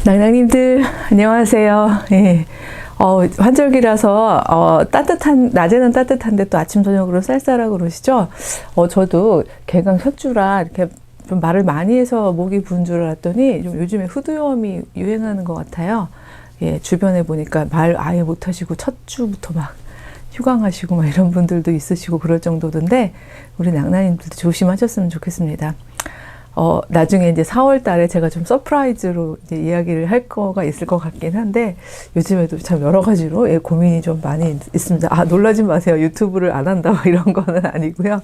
낭낭님들 안녕하세요. 예. 환절기라서 낮에는 따뜻한데 또 아침 저녁으로 쌀쌀하고 그러시죠? 저도 개강 첫 주라 이렇게 좀 말을 많이 해서 목이 부은 줄 알았더니 좀 요즘에 후두염이 유행하는 것 같아요. 예, 주변에 보니까 말 아예 못하시고 첫 주부터 막 휴강하시고 막 이런 분들도 있으시고 그럴 정도던데 우리 낭낭님들도 조심하셨으면 좋겠습니다. 나중에 이제 4월 달에 제가 좀 서프라이즈로 이제 이야기를 할 거가 있을 것 같긴 한데 요즘에도 참 여러 가지로 고민이 좀 많이 있습니다. 놀라지 마세요. 유튜브를 안 한다 이런 거는 아니고요.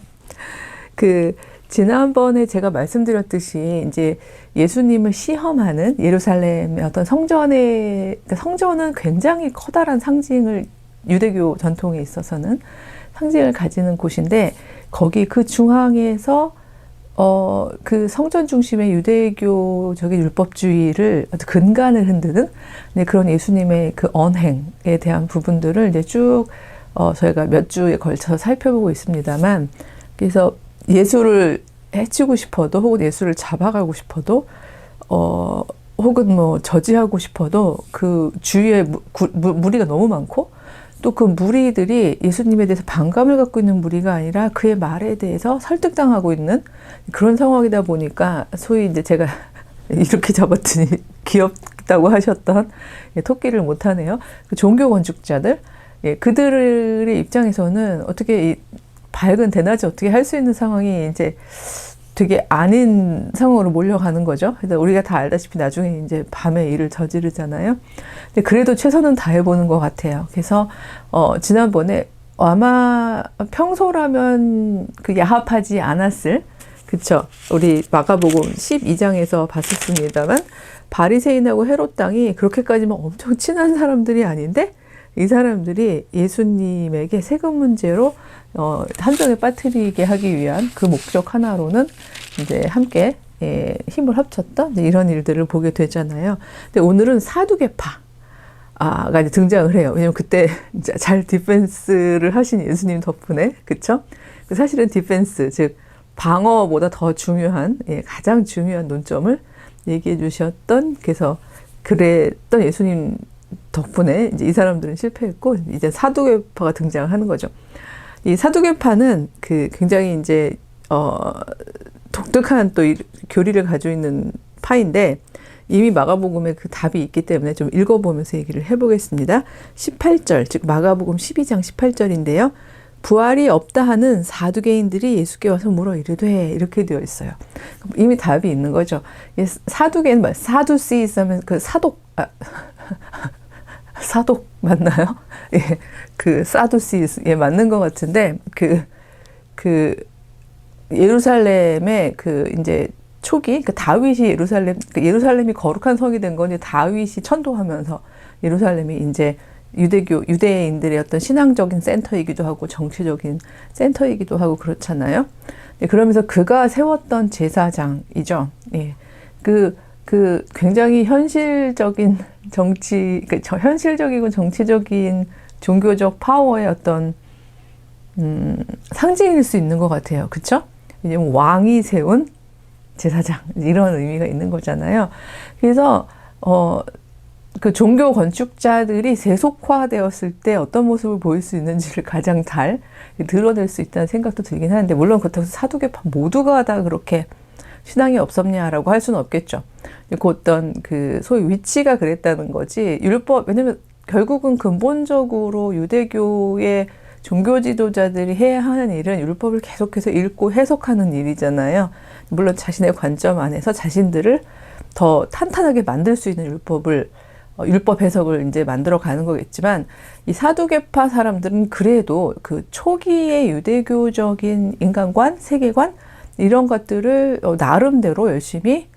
지난번에 제가 말씀드렸듯이 이제 예수님을 시험하는 예루살렘의 어떤 성전은 굉장히 커다란 상징을 유대교 전통에 있어서는 상징을 가지는 곳인데 거기 그 중앙에서 그 성전 중심의 유대교적인 율법주의를 아주 근간을 흔드는 그런 예수님의 그 언행에 대한 부분들을 이제 쭉 저희가 몇 주에 걸쳐서 살펴보고 있습니다만, 그래서 예수를 해치고 싶어도 혹은 예수를 잡아가고 싶어도 혹은 뭐 저지하고 싶어도 그 주위에 무리가 너무 많고 또 그 무리들이 예수님에 대해서 반감을 갖고 있는 무리가 아니라 그의 말에 대해서 설득당하고 있는 그런 상황이다 보니까 소위 이제 제가 이렇게 잡았더니 귀엽다고 하셨던 토끼를 못하네요. 종교 건축자들, 그들의 입장에서는 어떻게 이 밝은 대낮에 어떻게 할 수 있는 상황이 이제 되게 아닌 상황으로 몰려가는 거죠. 그래서 우리가 다 알다시피 나중에 이제 밤에 일을 저지르잖아요. 근데 그래도 최선은 다해보는 것 같아요. 그래서 지난번에 아마 평소라면 그 야합하지 않았을, 그쵸? 우리 마가복음 12장에서 봤었습니다만 바리새인하고 헤롯 당이 그렇게까지 막 엄청 친한 사람들이 아닌데 이 사람들이 예수님에게 세금 문제로 함정에 빠뜨리게 하기 위한 그 목적 하나로는 이제 함께 힘을 합쳤던 이런 일들을 보게 되잖아요. 근데 오늘은 사두개파가 이제 등장을 해요. 왜냐면 그때 잘 디펜스를 하신 예수님 덕분에, 그쵸? 사실은 디펜스, 즉 방어보다 더 중요한, 가장 중요한 논점을 얘기해 주셨던, 그래서 그랬던 예수님 덕분에 이제 이 사람들은 실패했고 이제 사두개파가 등장하는 거죠. 이 사두개파는 굉장히 이제 독특한 또 교리를 가지고 있는 파인데 이미 마가복음에 그 답이 있기 때문에 좀 읽어보면서 얘기를 해보겠습니다. 18절, 즉 마가복음 12장 18절인데요. 부활이 없다 하는 사두개인들이 예수께 와서 물어 이르되, 이렇게 되어 있어요. 이미 답이 있는 거죠. 사두개는 사두시스 하면 그 사독 맞나요? 예, 사두시스, 맞는 것 같은데, 예루살렘의 이제 초기, 다윗이 예루살렘이 거룩한 성이 된 건 다윗이 천도하면서 예루살렘이 이제 유대인들의 어떤 신앙적인 센터이기도 하고 정치적인 센터이기도 하고 그렇잖아요. 그러면서 그가 세웠던 제사장이죠. 예. 굉장히 현실적인 현실적이고 정치적인 종교적 파워의 어떤, 상징일 수 있는 것 같아요. 그쵸? 왜냐면 왕이 세운 제사장, 이런 의미가 있는 거잖아요. 그래서, 그 종교 건축자들이 세속화되었을 때 어떤 모습을 보일 수 있는지를 가장 잘 드러낼 수 있다는 생각도 들긴 하는데, 물론 그렇다고 해서 사두개파 모두가 다 그렇게 신앙이 없었냐라고 할 수는 없겠죠. 그 어떤 소위 위치가 그랬다는 거지, 왜냐면 결국은 근본적으로 유대교의 종교 지도자들이 해야 하는 일은 율법을 계속해서 읽고 해석하는 일이잖아요. 물론 자신의 관점 안에서 자신들을 더 탄탄하게 만들 수 있는 율법 해석을 이제 만들어 가는 거겠지만, 이 사두개파 사람들은 그래도 그 초기의 유대교적인 인간관, 세계관, 이런 것들을 나름대로 열심히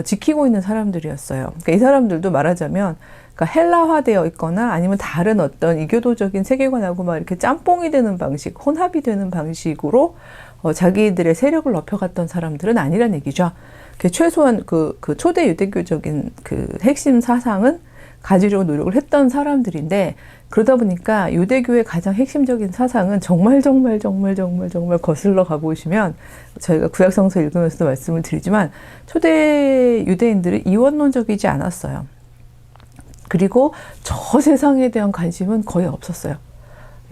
지키고 있는 사람들이었어요. 그러니까 이 사람들도 말하자면 헬라화되어 있거나 아니면 다른 어떤 이교도적인 세계관하고 막 이렇게 짬뽕이 되는 방식, 혼합이 되는 방식으로 자기들의 세력을 넓혀갔던 사람들은 아니란 얘기죠. 최소한 초대 유대교적인 핵심 사상은 가지려고 노력을 했던 사람들인데, 그러다 보니까 유대교의 가장 핵심적인 사상은 정말 거슬러 가보시면, 저희가 구약성서 읽으면서도 말씀을 드리지만 초대 유대인들은 이원론적이지 않았어요. 그리고 저 세상에 대한 관심은 거의 없었어요.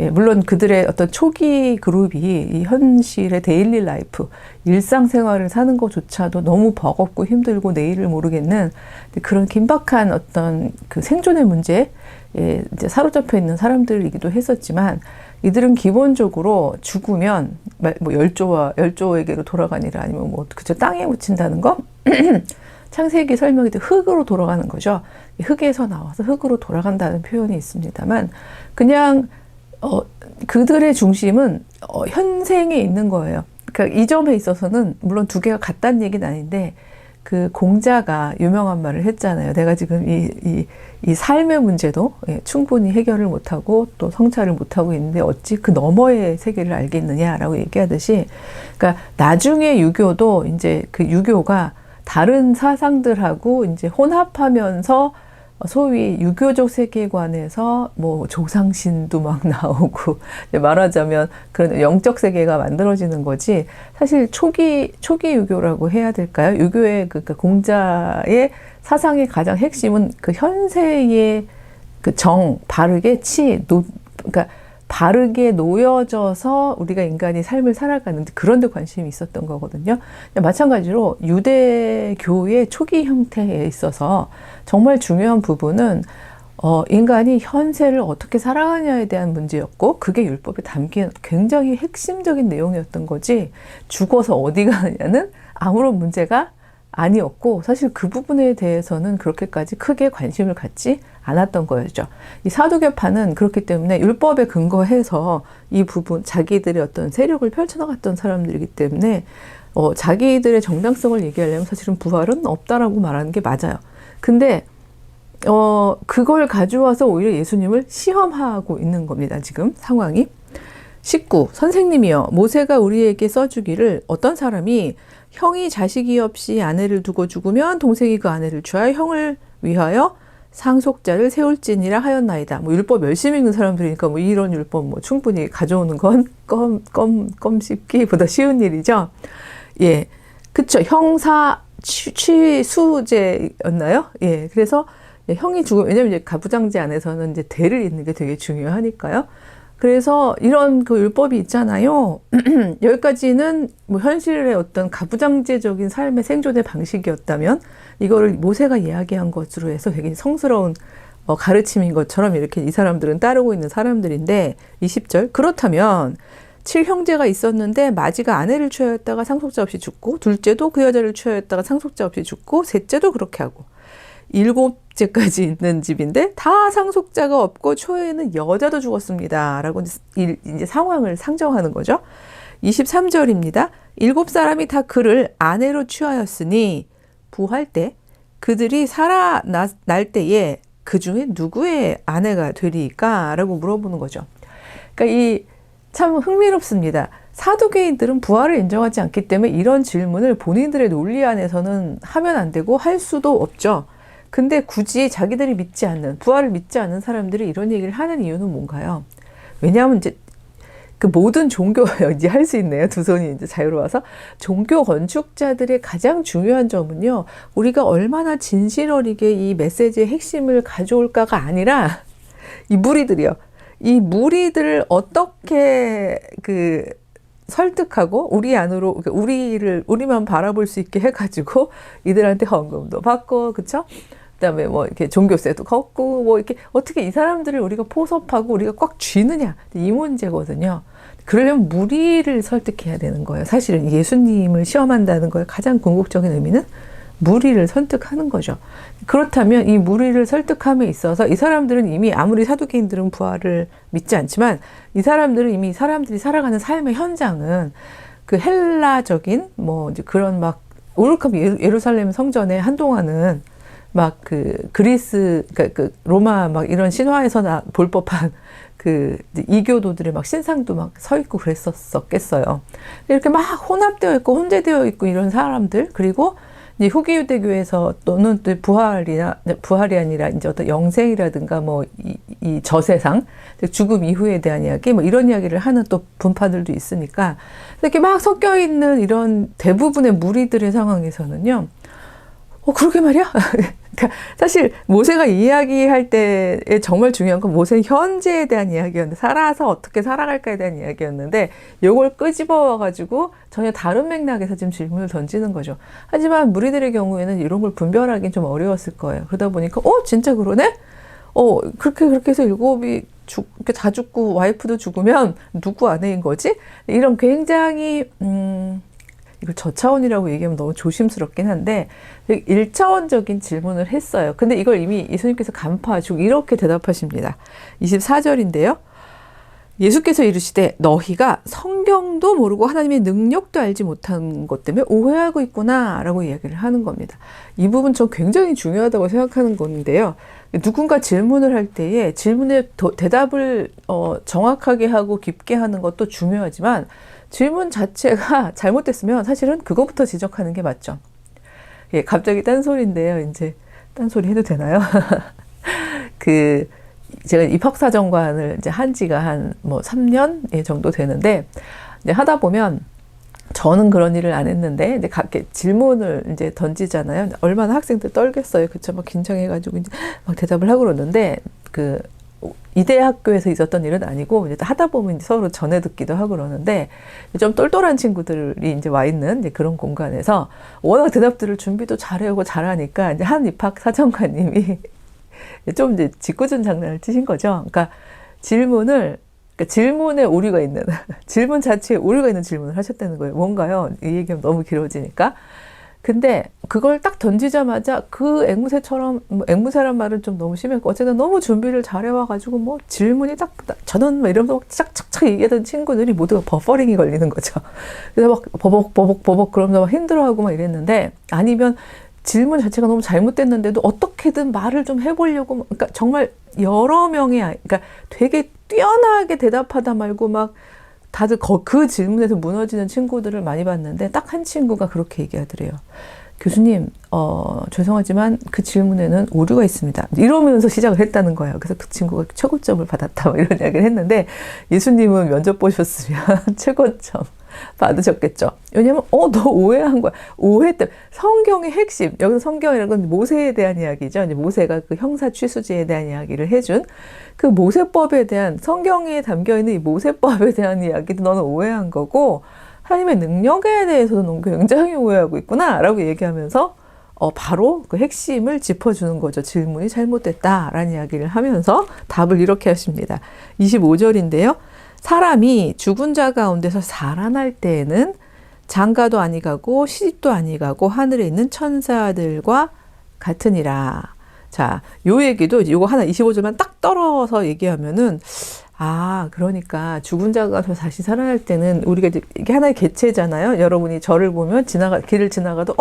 예, 물론 그들의 어떤 초기 그룹이 이 현실의 데일리 라이프, 일상생활을 사는 것조차도 너무 버겁고 힘들고 내일을 모르겠는 그런 긴박한 어떤 그 생존의 문제에 이제 사로잡혀 있는 사람들이기도 했었지만, 이들은 기본적으로 죽으면 뭐 열조에게로 돌아가니라, 아니면 뭐 그저 땅에 묻힌다는 거. 창세기 설명이 흙으로 돌아가는 거죠. 흙에서 나와서 흙으로 돌아간다는 표현이 있습니다만, 그냥 그들의 중심은 현생에 있는 거예요. 그러니까 이 점에 있어서는 물론 두 개가 같다는 얘기는 아닌데, 그 공자가 유명한 말을 했잖아요. 내가 지금 이 삶의 문제도 충분히 해결을 못하고 또 성찰을 못하고 있는데 어찌 그 너머의 세계를 알겠느냐라고 얘기하듯이, 그러니까 나중에 유교도 이제 그 유교가 다른 사상들하고 이제 혼합하면서 소위 유교적 세계관에서 뭐 조상신도 막 나오고, 말하자면 그런 영적 세계가 만들어지는 거지, 사실 초기 유교라고 해야 될까요? 유교의 그 공자의 사상의 가장 핵심은 그 현세의 그 바르게 그러니까 바르게 놓여져서 우리가 인간이 삶을 살아가는데, 그런 데 관심이 있었던 거거든요. 마찬가지로 유대교의 초기 형태에 있어서 정말 중요한 부분은 인간이 현세를 어떻게 살아가냐에 대한 문제였고, 그게 율법에 담긴 굉장히 핵심적인 내용이었던 거지, 죽어서 어디 가느냐는 아무런 문제가 아니었고, 사실 그 부분에 대해서는 그렇게까지 크게 관심을 갖지 않았던 거였죠. 이 사두개파는 그렇기 때문에 율법에 근거해서 이 부분, 자기들의 어떤 세력을 펼쳐나갔던 사람들이기 때문에 자기들의 정당성을 얘기하려면 사실은 부활은 없다라고 말하는 게 맞아요. 근데 그걸 가져와서 오히려 예수님을 시험하고 있는 겁니다. 지금 상황이. 19. 선생님이여, 모세가 우리에게 써주기를 어떤 사람이 형이 자식이 없이 아내를 두고 죽으면 동생이 그 아내를 취하여 형을 위하여 상속자를 세울지니라 하였나이다. 뭐 율법 열심히 읽는 사람들이니까 뭐 이런 율법 뭐 충분히 가져오는 건 껌 씹기보다 쉬운 일이죠. 예, 그쵸. 형사 취수제였나요? 예, 그래서 형이 죽으면, 왜냐면 이제 가부장제 안에서는 이제 대를 잇는 게 되게 중요하니까요. 그래서 이런 그 율법이 있잖아요. 여기까지는 뭐 현실의 어떤 가부장제적인 삶의 생존의 방식이었다면, 이거를 모세가 이야기한 것으로 해서 되게 성스러운 가르침인 것처럼 이렇게 이 사람들은 따르고 있는 사람들인데, 20절. 그렇다면 7형제가 있었는데 마지가 아내를 취하였다가 상속자 없이 죽고, 둘째도 그 여자를 취하였다가 상속자 없이 죽고, 셋째도 그렇게 하고, 7째까지 있는 집인데 다 상속자가 없고 초에는 여자도 죽었습니다. 라고 이제 상황을 상정하는 거죠. 23절입니다. 7사람이 다 그를 아내로 취하였으니 부활 때 그들이 살아날 때에 그 중에 누구의 아내가 되리까? 라고 물어보는 거죠. 그러니까 참 흥미롭습니다. 사두개인들은 부활을 인정하지 않기 때문에 이런 질문을 본인들의 논리 안에서는 하면 안 되고 할 수도 없죠. 근데 굳이 자기들이 믿지 않는, 부활을 믿지 않는 사람들이 이런 얘기를 하는 이유는 뭔가요? 왜냐하면 이제 그 모든 종교, 이제 할 수 있네요. 두 손이 이제 자유로워서. 종교 건축자들의 가장 중요한 점은요, 우리가 얼마나 진실어리게 이 메시지의 핵심을 가져올까가 아니라, 이 무리들이요. 이 무리들을 어떻게 설득하고 우리 안으로, 우리만 바라볼 수 있게 해가지고 이들한테 헌금도 받고, 그쵸? 그다음에 뭐 이렇게 종교세도 걷고, 뭐 이렇게 어떻게 이 사람들을 우리가 포섭하고 우리가 꽉 쥐느냐, 이 문제거든요. 그러려면 무리를 설득해야 되는 거예요. 사실은 예수님을 시험한다는 거의 가장 궁극적인 의미는 무리를 설득하는 거죠. 그렇다면 이 무리를 설득함에 있어서 이 사람들은 이미, 아무리 사두개인들은 부활을 믿지 않지만, 이 사람들은 이미 사람들이 살아가는 삶의 현장은 그 헬라적인 뭐 이제 그런 막 오죽하면 예루살렘 성전에 한동안은 막 그리스, 그러니까 로마 막 이런 신화에서나 볼 법한 이교도들의 막 신상도 막 서 있고 그랬었겠어요. 이렇게 막 혼합되어 있고 혼재되어 있고 이런 사람들, 그리고 이제 후기 유대교에서 또는 또 부활이 아니라 이제 어떤 영생이라든가 뭐 이 저세상, 죽음 이후에 대한 이야기, 뭐 이런 이야기를 하는 또 분파들도 있으니까 이렇게 막 섞여 있는 이런 대부분의 무리들의 상황에서는요. 그러게 말이야? 그러니까 사실 모세가 이야기할 때에 정말 중요한 건 모세는 현재에 대한 이야기였는데, 살아서 어떻게 살아갈까에 대한 이야기였는데, 요걸 끄집어와가지고 전혀 다른 맥락에서 지금 질문을 던지는 거죠. 하지만 무리들의 경우에는 이런 걸 분별하기는 좀 어려웠을 거예요. 그러다 보니까 진짜 그러네? 그렇게 해서 일곱이 이렇게 다 죽고 와이프도 죽으면 누구 아내인 거지? 이런 굉장히 이걸 저차원이라고 얘기하면 너무 조심스럽긴 한데 1차원적인 질문을 했어요. 근데 이걸 이미 예수님께서 간파하시고 이렇게 대답하십니다. 24절인데요. 예수께서 이르시되 너희가 성경도 모르고 하나님의 능력도 알지 못한 것 때문에 오해하고 있구나 라고 이야기를 하는 겁니다. 이 부분 전 굉장히 중요하다고 생각하는 건데요. 누군가 질문을 할 때에 질문에 대답을 정확하게 하고 깊게 하는 것도 중요하지만 질문 자체가 잘못됐으면 사실은 그거부터 지적하는 게 맞죠. 예, 갑자기 딴소리인데요. 이제 딴소리 해도 되나요? 제가 입학사정관을 이제 한 지가 한 3년 정도 되는데, 이제 하다 보면 저는 그런 일을 안 했는데, 이제 각게 질문을 이제 던지잖아요. 얼마나 학생들 떨겠어요. 그쵸? 막 긴장해가지고 이제 막 대답을 하고 그러는데, 이대 학교에서 있었던 일은 아니고, 이제 하다 보면 이제 서로 전해 듣기도 하고 그러는데, 좀 똘똘한 친구들이 이제 와 있는 이제 그런 공간에서 워낙 대답들을 준비도 잘해오고 잘하니까, 이제 한 입학 사정관님이 좀 이제 짓궂은 장난을 치신 거죠. 그러니까 질문에 오류가 있는, 질문 자체에 오류가 있는 질문을 하셨다는 거예요. 뭔가요? 이 얘기하면 너무 길어지니까. 근데 그걸 딱 던지자마자 그 앵무새처럼, 앵무새란 말은 좀 너무 심했고, 어쨌든 너무 준비를 잘해와가지고 질문이 저는 이러면서 착착착 얘기하던 친구들이 모두가 버퍼링이 걸리는 거죠. 그래서 막 버벅 그러면서 막 힘들어하고 막 이랬는데, 아니면 질문 자체가 너무 잘못됐는데도 어떻게든 말을 좀 해보려고, 그러니까 정말 여러 명의, 그러니까 되게 뛰어나게 대답하다 말고 막 다들 그 질문에서 무너지는 친구들을 많이 봤는데, 딱 한 친구가 그렇게 얘기하더래요. 교수님, 죄송하지만 그 질문에는 오류가 있습니다. 이러면서 시작을 했다는 거예요. 그래서 그 친구가 최고점을 받았다, 뭐 이런 이야기를 했는데, 예수님은 면접 보셨으면 최고점 받으셨겠죠. 왜냐면 너 오해한 거야. 오해 때문에. 성경의 핵심, 여기서 성경이라는 건 모세에 대한 이야기죠. 이제 모세가 그 형사 취수지에 대한 이야기를 해준 그 모세법에 대한, 성경에 담겨있는 이 모세법에 대한 이야기도 너는 오해한 거고, 하나님의 능력에 대해서도 넌 굉장히 오해하고 있구나 라고 얘기하면서 바로 그 핵심을 짚어주는 거죠. 질문이 잘못됐다라는 이야기를 하면서 답을 이렇게 하십니다. 25절인데요. 사람이 죽은 자 가운데서 살아날 때에는 장가도 아니 가고 시집도 아니 가고 하늘에 있는 천사들과 같으니라. 자, 요 얘기도 요거 하나 25절만 딱 떨어서 얘기하면은, 그러니까 죽은 자가 다시 살아날 때는 우리가 이게 하나의 개체잖아요. 여러분이 저를 보면 길을 지나가도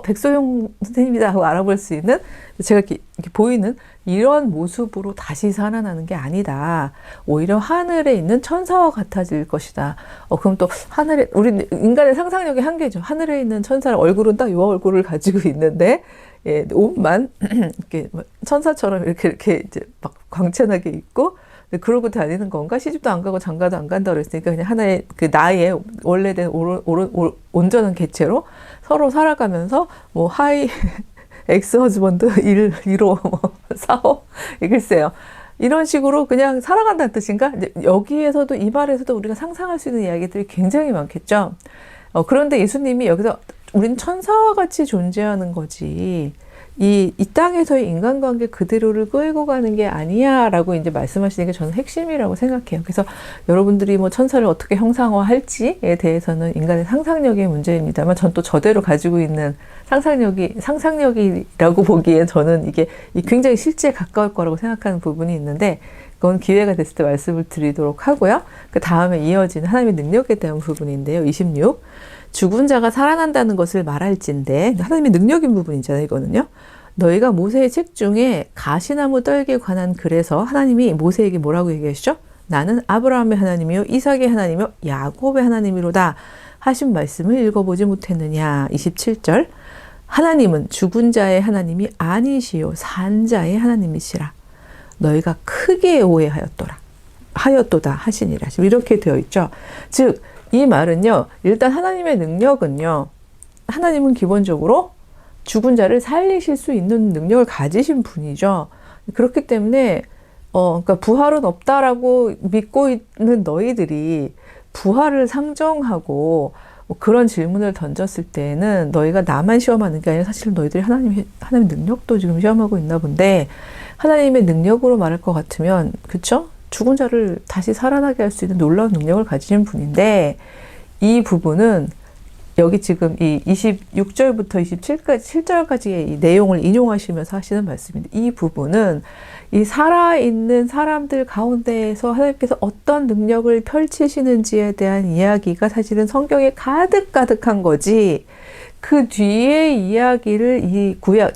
백소영 선생님이다 하고 알아볼 수 있는, 제가 이렇게 보이는 이런 모습으로 다시 살아나는 게 아니다. 오히려 하늘에 있는 천사와 같아질 것이다. 그럼 또 하늘에, 우리 인간의 상상력의 한계죠. 하늘에 있는 천사의 얼굴은 딱 이 얼굴을 가지고 있는데, 예, 옷만 이렇게 천사처럼 이렇게 이제 막 광채나게 있고, 그러고 다니는 건가? 시집도 안 가고 장가도 안 간다 그랬으니까 그냥 하나의 그 나의 원래된 온전한 개체로 서로 살아가면서 하이 엑스 허즈번드 1호 4호 글쎄요. 이런 식으로 그냥 살아간다는 뜻인가? 이제 여기에서도 이 말에서도 우리가 상상할 수 있는 이야기들이 굉장히 많겠죠. 그런데 예수님이 여기서 우리는 천사와 같이 존재하는 거지, 이 땅에서의 인간관계 그대로를 끌고 가는 게 아니야 라고 이제 말씀하시는 게 저는 핵심이라고 생각해요. 그래서 여러분들이 천사를 어떻게 형상화할지에 대해서는 인간의 상상력의 문제입니다만, 전 또 저대로 가지고 있는 상상력이라고 보기에 저는 이게 굉장히 실제에 가까울 거라고 생각하는 부분이 있는데, 그건 기회가 됐을 때 말씀을 드리도록 하고요. 그 다음에 이어지는 하나님의 능력에 대한 부분인데요. 26. 죽은 자가 살아난다는 것을 말할진대, 하나님의 능력인 부분이잖아요, 이거는요. 너희가 모세의 책 중에 가시나무 떨기에 관한 글에서 하나님이 모세에게 뭐라고 얘기하시죠? 나는 아브라함의 하나님이요 이삭의 하나님이요 야곱의 하나님이로다 하신 말씀을 읽어보지 못했느냐. 27절. 하나님은 죽은 자의 하나님이 아니시요 산 자의 하나님이시라. 너희가 크게 하였도다 하시니라. 지금 이렇게 되어 있죠. 즉 이 말은요. 일단 하나님의 능력은요. 하나님은 기본적으로 죽은 자를 살리실 수 있는 능력을 가지신 분이죠. 그렇기 때문에 그러니까 부활은 없다라고 믿고 있는 너희들이 부활을 상정하고 뭐 그런 질문을 던졌을 때는 너희가 나만 시험하는 게 아니라 사실 너희들이 하나님 능력도 지금 시험하고 있나 본데 하나님의 능력으로 말할 것 같으면 그쵸? 죽은 자를 다시 살아나게 할 수 있는 놀라운 능력을 가지신 분인데 이 부분은 여기 지금 이 26절부터 7절까지의 이 내용을 인용하시면서 하시는 말씀인데 이 부분은 이 살아있는 사람들 가운데에서 하나님께서 어떤 능력을 펼치시는지에 대한 이야기가 사실은 성경에 가득가득한 거지 그 뒤에 이야기를 이 구약,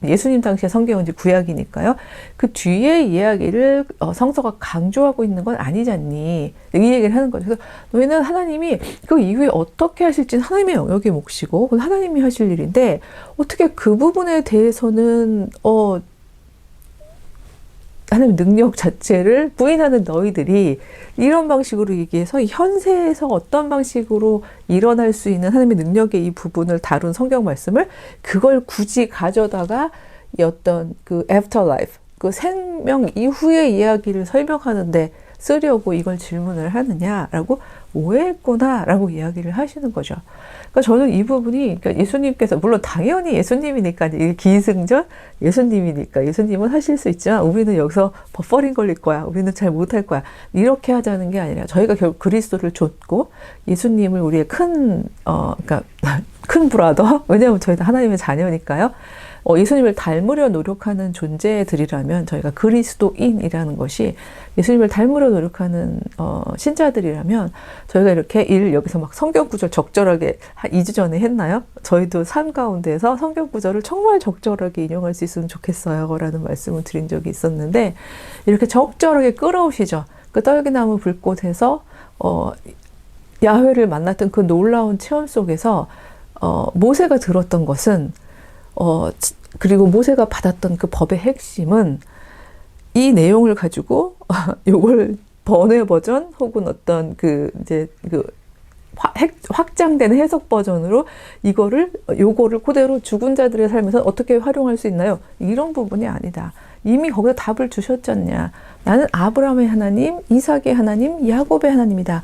예수님 당시에 성경은 이제 구약이니까요. 그 뒤에 이야기를 성서가 강조하고 있는 건 아니잖니. 이 얘기를 하는 거죠. 그래서 너희는 하나님이 그 이후에 어떻게 하실지는 하나님의 영역의 몫이고 그건 하나님이 하실 일인데 어떻게 그 부분에 대해서는 하나님 능력 자체를 부인하는 너희들이 이런 방식으로 얘기해서 현세에서 어떤 방식으로 일어날 수 있는 하나님의 능력의 이 부분을 다룬 성경 말씀을 그걸 굳이 가져다가 어떤 그 afterlife, 그 생명 이후의 이야기를 설명하는데 쓰려고 이걸 질문을 하느냐라고 오해했구나라고 이야기를 하시는 거죠. 그러니까 저는 이 부분이 그러니까 예수님께서 물론 당연히 예수님이니까 이게 기승전 예수님이니까 예수님은 하실 수 있지만 우리는 여기서 버퍼링 걸릴 거야. 우리는 잘 못할 거야. 이렇게 하자는 게 아니라 저희가 결국 그리스도를 좇고 예수님을 우리의 그러니까 큰 브라더 왜냐하면 저희는 하나님의 자녀니까요. 예수님을 닮으려 노력하는 존재들이라면 저희가 그리스도인이라는 것이 예수님을 닮으려 노력하는 신자들이라면 저희가 이렇게 여기서 막 성경 구절 적절하게 한 2주 전에 했나요? 저희도 삶 가운데서 성경 구절을 정말 적절하게 인용할 수 있으면 좋겠어요 라는 말씀을 드린 적이 있었는데 이렇게 적절하게 끌어오시죠. 그 떨기나무 불꽃에서 야훼를 만났던 그 놀라운 체험 속에서 모세가 들었던 것은 그리고 모세가 받았던 그 법의 핵심은 이 내용을 가지고 요걸 번외 버전 혹은 어떤 확장된 해석 버전으로 요거를 그대로 죽은 자들의 삶에서 어떻게 활용할 수 있나요? 이런 부분이 아니다. 이미 거기서 답을 주셨잖냐. 나는 아브라함의 하나님, 이삭의 하나님, 야곱의 하나님이다.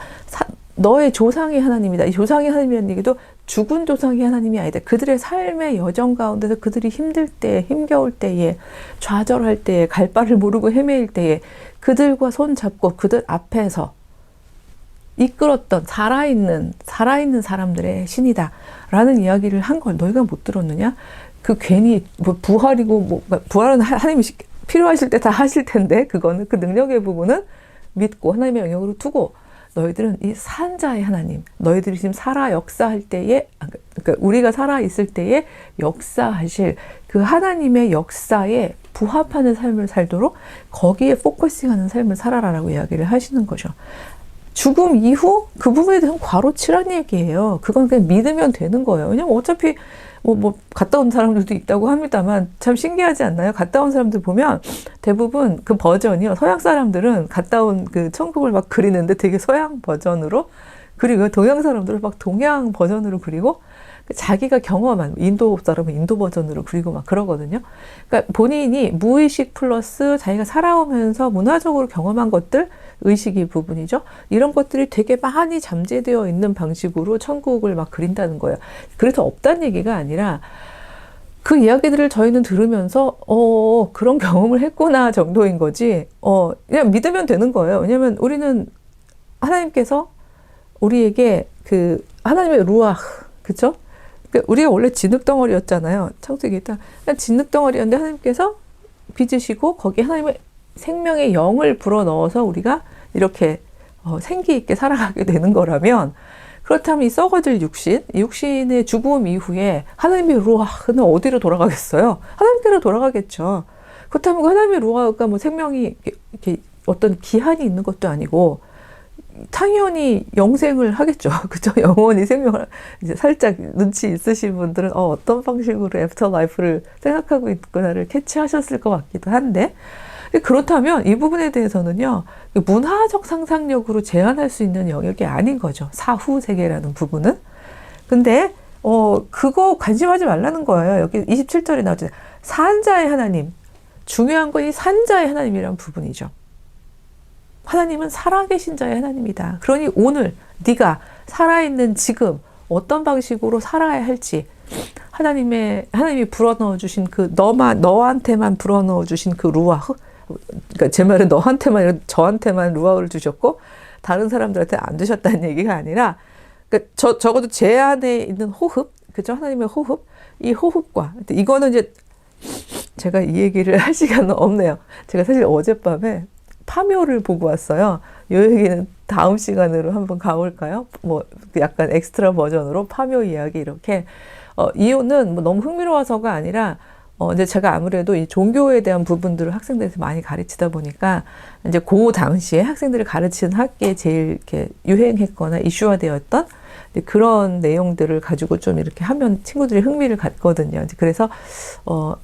너의 조상의 하나님이다. 이 조상의 하나님이라는 얘기도 죽은 조상의 하나님이 아니다. 그들의 삶의 여정 가운데서 그들이 힘들 때, 힘겨울 때에, 좌절할 때에, 갈 바를 모르고 헤매일 때에 그들과 손잡고 그들 앞에서 이끌었던 살아있는 사람들의 신이다. 라는 이야기를 한 걸 너희가 못 들었느냐? 그 괜히 부활이고 부활은 하나님이 필요하실 때 다 하실 텐데 그거는 그 능력의 부분은 믿고 하나님의 영역으로 두고 너희들은 이 산자의 하나님, 너희들이 지금 살아 역사할 때에, 그러니까 우리가 살아 있을 때에 역사하실 그 하나님의 역사에 부합하는 삶을 살도록 거기에 포커싱하는 삶을 살아라라고 이야기를 하시는 거죠. 죽음 이후 그 부분에 대해서는 괄호치란 얘기예요. 그건 그냥 믿으면 되는 거예요. 왜냐면 어차피 갔다 온 사람들도 있다고 합니다만 참 신기하지 않나요? 갔다 온 사람들 보면 대부분 그 버전이요. 서양 사람들은 갔다 온 그 천국을 막 그리는데 되게 서양 버전으로 그리고 동양 사람들은 막 동양 버전으로 그리고 자기가 경험한 인도 사람은 인도 버전으로 그리고 막 그러거든요. 그러니까 본인이 무의식 플러스 자기가 살아오면서 문화적으로 경험한 것들 의식이 부분이죠. 이런 것들이 되게 많이 잠재되어 있는 방식으로 천국을 막 그린다는 거예요. 그래서 없다는 얘기가 아니라 그 이야기들을 저희는 들으면서 그런 경험을 했구나 정도인 거지 그냥 믿으면 되는 거예요. 왜냐하면 우리는 하나님께서 우리에게 그 하나님의 루아흐 그쵸? 우리가 원래 진흙덩어리였잖아요. 창세기 일단 진흙덩어리였는데 하나님께서 빚으시고 거기에 하나님의 생명의 영을 불어넣어서 우리가 이렇게 생기 있게 살아가게 되는 거라면 그렇다면 이 썩어질 육신의 죽음 이후에 하나님의 루아흐는 어디로 돌아가겠어요? 하나님께로 돌아가겠죠. 그렇다면 그 하나님의 루아흐가 생명이 이렇게 어떤 기한이 있는 것도 아니고 당연히 영생을 하겠죠. 그죠? 영원히 생명을, 이제 살짝 눈치 있으신 분들은, 어떤 방식으로 애프터 라이프를 생각하고 있구나를 캐치하셨을 것 같기도 한데, 그렇다면 이 부분에 대해서는요, 문화적 상상력으로 제한할 수 있는 영역이 아닌 거죠. 사후 세계라는 부분은. 근데, 그거 관심하지 말라는 거예요. 여기 27절에 나오잖아요. 산자의 하나님. 중요한 건 이 산자의 하나님이라는 부분이죠. 하나님은 살아계신 자의 하나님이다. 그러니 오늘 네가 살아있는 지금 어떤 방식으로 살아야 할지 하나님이 불어넣어 주신 그 너한테만 불어넣어 주신 그 루아흐, 그러니까 제 말은 너한테만, 저한테만 루아흐를 주셨고 다른 사람들한테 안 주셨다는 얘기가 아니라, 그러니까 적어도 제 안에 있는 호흡, 그죠? 하나님의 호흡, 이 호흡과, 이거는 이제 제가 이 얘기를 할 시간은 없네요. 제가 사실 어젯밤에 파묘를 보고 왔어요. 이 얘기는 다음 시간으로 한번 가볼까요? 뭐 약간 엑스트라 버전으로 파묘 이야기 이렇게. 이유는 뭐 너무 흥미로워서가 아니라, 이제 제가 아무래도 이 종교에 대한 부분들을 학생들한테 많이 가르치다 보니까, 이제 그 당시에 학생들을 가르치는 학계에 제일 이렇게 유행했거나 이슈화되었던 그런 내용들을 가지고 좀 이렇게 하면 친구들이 흥미를 갖거든요. 그래서,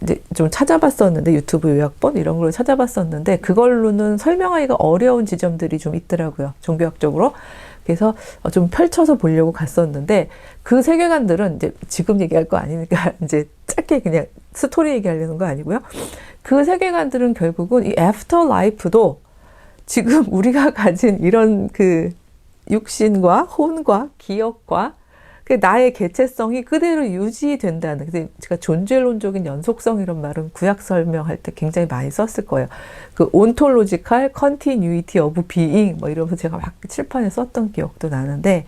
이제 좀 찾아봤었는데, 유튜브 요약본 이런 걸 찾아봤었는데, 그걸로는 설명하기가 어려운 지점들이 좀 있더라고요. 종교학적으로. 그래서 좀 펼쳐서 보려고 갔었는데, 그 세계관들은 이제 지금 얘기할 거 아니니까 이제 짧게 그냥 스토리 얘기하려는 거 아니고요. 그 세계관들은 결국은 이 애프터 라이프도 지금 우리가 가진 이런 그 육신과 혼과 기억과 나의 개체성이 그대로 유지된다는, 제가 존재론적인 연속성 이런 말은 구약 설명할 때 굉장히 많이 썼을 거예요. 그 ontological continuity of being 뭐 이러면서 제가 막 칠판에 썼던 기억도 나는데,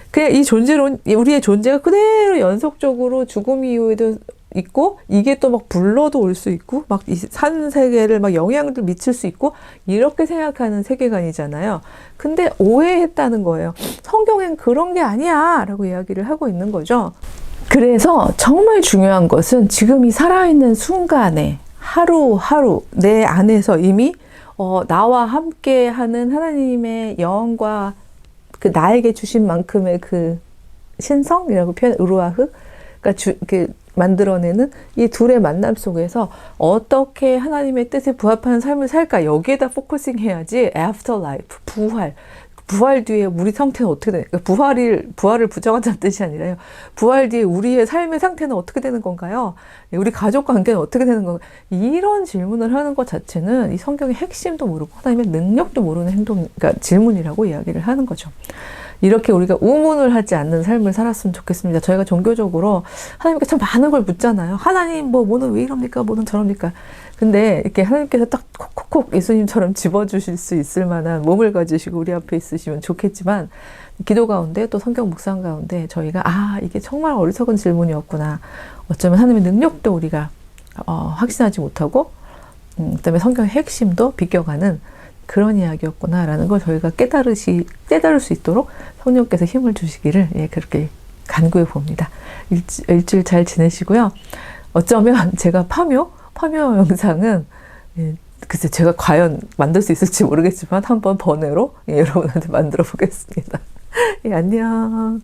그냥 이 존재론, 우리의 존재가 그대로 연속적으로 죽음 이후에도 있고, 이게 또 막 불러도 올 수 있고, 막 이 산 세계를 막 영향을 미칠 수 있고, 이렇게 생각하는 세계관이잖아요. 근데 오해했다는 거예요. 성경엔 그런 게 아니야 라고 이야기를 하고 있는 거죠. 그래서 정말 중요한 것은 지금 이 살아있는 순간에 하루하루 내 안에서 이미 나와 함께 하는 하나님의 영과 그 나에게 주신 만큼의 그 신성이라고 표현, 으루아흐, 그러니까 만들어내는 이 둘의 만남 속에서 어떻게 하나님의 뜻에 부합하는 삶을 살까, 여기에다 포커싱 해야지. 애프터 라이프, 부활 뒤에 우리 상태는 어떻게 되는, 그러니까 부활을 부정한다는 뜻이 아니라요. 부활 뒤에 우리의 삶의 상태는 어떻게 되는 건가요? 우리 가족 관계는 어떻게 되는 건가요? 이런 질문을 하는 것 자체는 이 성경의 핵심도 모르고 하나님의 능력도 모르는 행동, 그러니까 질문이라고 이야기를 하는 거죠. 이렇게 우리가 우문을 하지 않는 삶을 살았으면 좋겠습니다. 저희가 종교적으로 하나님께 참 많은 걸 묻잖아요. 하나님, 뭐는 왜 이럽니까? 뭐는 저럽니까? 근데 이렇게 하나님께서 딱 콕콕콕 예수님처럼 집어주실 수 있을 만한 몸을 가지시고 우리 앞에 있으시면 좋겠지만, 기도 가운데 또 성경 묵상 가운데 저희가 이게 정말 어리석은 질문이었구나. 어쩌면 하나님의 능력도 우리가 확신하지 못하고, 그다음에 성경의 핵심도 비껴가는 그런 이야기였구나라는 걸 저희가 깨달을 수 있도록 성령께서 힘을 주시기를 그렇게 간구해 봅니다. 일주일 잘 지내시고요. 어쩌면 제가 파묘 영상은 글쎄 제가 과연 만들 수 있을지 모르겠지만 한번 번외로 여러분한테 만들어 보겠습니다. 안녕.